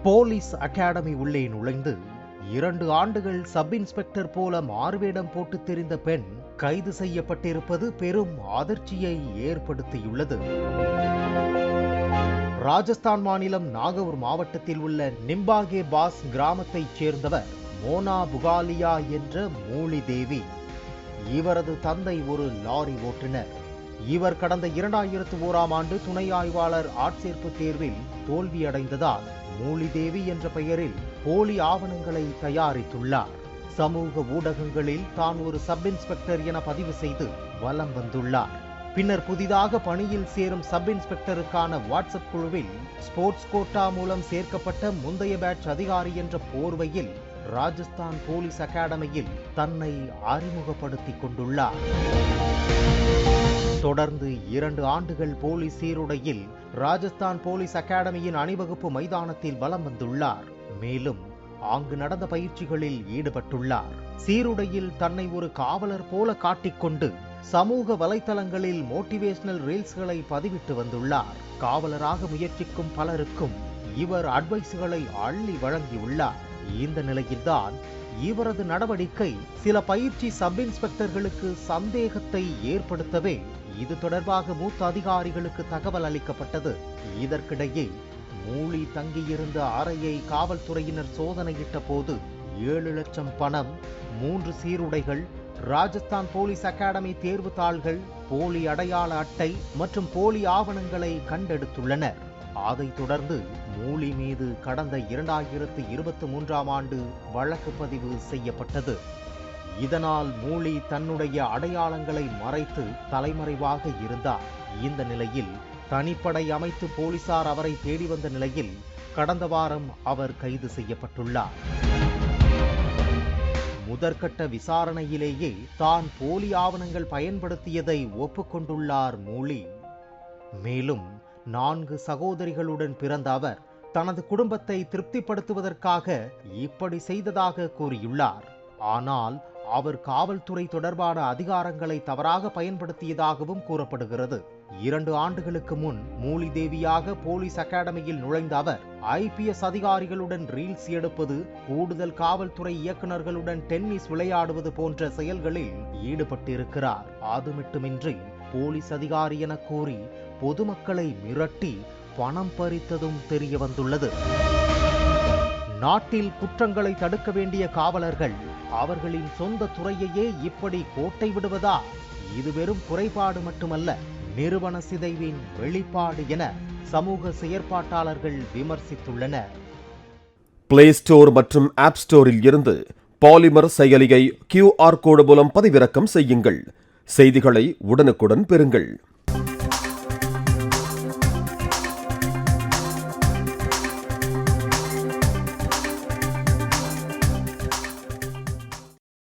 Police academy உள்ளே நுழைந்து 2 ஆண்டுகள் சப் இன்ஸ்பெக்டர் போல மாறுவேடம் போட்டு தெரிந்த பெண் கைது செய்யப்பட்டிருப்பது பெரும் அதிர்ச்சியை ஏற்படுத்தியுள்ளது. ராஜஸ்தான் மாநிலம் நாகூர் மாவட்டத்தில் உள்ள நிம்பாகே பாஸ் கிராமத்தைச் சேர்ந்தவர் மோனா புகாலியா என்ற மூலி தேவி. இவரது தந்தை ஒரு லாரி ஓட்டுநர். இவர் கடந்த 2001ஆம் ஆண்டு துணை ஆய்வாளர் ஆட்சேர்ப்பு தேர்வில் தோல்வியடைந்ததால் மூலிதேவி என்ற பெயரில் போலி ஆவணங்களை தயாரித்துள்ளார். சமூக ஊடகங்களில் தான் ஒரு சப் இன்ஸ்பெக்டர் என பதிவு செய்து வலம் வந்துள்ளார். பின்னர் புதிதாக பணியில் சேரும் சப் இன்ஸ்பெக்டருக்கான வாட்ஸ்அப் குழுவில் ஸ்போர்ட்ஸ் கோட்டா மூலம் சேர்க்கப்பட்ட முந்தைய பேட்ச் அதிகாரி என்ற போர்வையில் ராஜஸ்தான் போலீஸ் அகாடமியில் தன்னை அறிமுகப்படுத்திக் கொண்டுள்ளார். தொடர்ந்து 2 ஆண்டுகள் போலீஸ் சீருடையில் ராஜஸ்தான் போலீஸ் அகாடமியின் அணிவகுப்பு மைதானத்தில் வலம் வந்துள்ளார். மேலும் அங்கு நடந்த பயிற்சிகளில் ஈடுபட்டுள்ளார். சீருடையில் தன்னை ஒரு காவலர் போல காட்டிக்கொண்டு சமூக வலைத்தளங்களில் மோட்டிவேஷனல் ரீல்ஸ்களை பதிவிட்டு வந்துள்ளார். காவலராக முயற்சிக்கும் பலருக்கும் இவர் அட்வைஸ்களை அள்ளி வழங்கியுள்ளார். இந்த நிலையில்தான் இவரது நடவடிக்கை சில பயிற்சி சப் இன்ஸ்பெக்டர்களுக்கு சந்தேகத்தை ஏற்படுத்தவே இது தொடர்பாக மூத்த அதிகாரிகளுக்கு தகவல் அளிக்கப்பட்டது. இதற்கிடையே மூலி தங்கியிருந்த அறையை காவல்துறையினர் சோதனையிட்ட போது 7 லட்சம் பணம், 3 சீருடைகள், ராஜஸ்தான் போலீஸ் அகாடமி தேர்வு தாள்கள், போலி அடையாள அட்டை மற்றும் போலி ஆவணங்களை கண்டெடுத்துள்ளனர். அதைத் தொடர்ந்து மூலி மீது கடந்த 2023ஆம் ஆண்டு வழக்கு பதிவு செய்யப்பட்டது. இதனால் மூலி தன்னுடைய அடையாளங்களை மறைத்து தலைமறைவாக இருந்தார். இந்த நிலையில் தனிப்படை அமைத்து போலீசார் அவரை தேடி வந்த நிலையில் கடந்த வாரம் அவர் கைது செய்யப்பட்டுள்ளார். முதற்கட்ட விசாரணையிலேயே தான் போலி ஆவணங்கள் பயன்படுத்தியதை ஒப்புக்கொண்டுள்ளார் மூலி. மேலும் 4 சகோதரிகளுடன் பிறந்த அவர் தனது குடும்பத்தை திருப்திப்படுத்துவதற்காக இப்படி செய்ததாக கூறியுள்ளார். ஆனால் அவர் காவல்துறை தொடர்பான அதிகாரங்களை தவறாக பயன்படுத்தியதாகவும் கூறப்படுகிறது. 2 ஆண்டுகளுக்கு முன் மூலி தேவியாக போலீஸ் அகாடமியில் நுழைந்த அவர் IPS அதிகாரிகளுடன் ரீல்ஸ் எடுப்பது, கூடுதல் காவல்துறை இயக்குநர்களுடன் டென்னிஸ் விளையாடுவது போன்ற செயல்களில் ஈடுபட்டிருக்கிறார். அது மட்டுமின்றி போலீஸ் அதிகாரி என கூறி பொதுமக்களை மிரட்டி பணம் பறித்ததும் தெரிய வந்துள்ளது. நாட்டில் குற்றங்களை தடுக்க வேண்டிய காவலர்கள் அவர்களின் சொந்த துறையையே இப்படி கோட்டை விடுவதா? இது வெறும் குறைபாடு மட்டுமல்ல, நிறுவன சிதைவின் வெளிப்பாடு என சமூக செயற்பாட்டாளர்கள் விமர்சித்துள்ளனர். பிளே ஸ்டோர் மற்றும் ஆப் ஸ்டோரில் இருந்து பாலிமர் செயலியை QR கோடு மூலம் பதிவிறக்கம் செய்யுங்கள். செய்திகளை உடனுக்குடன் பெறுங்கள்.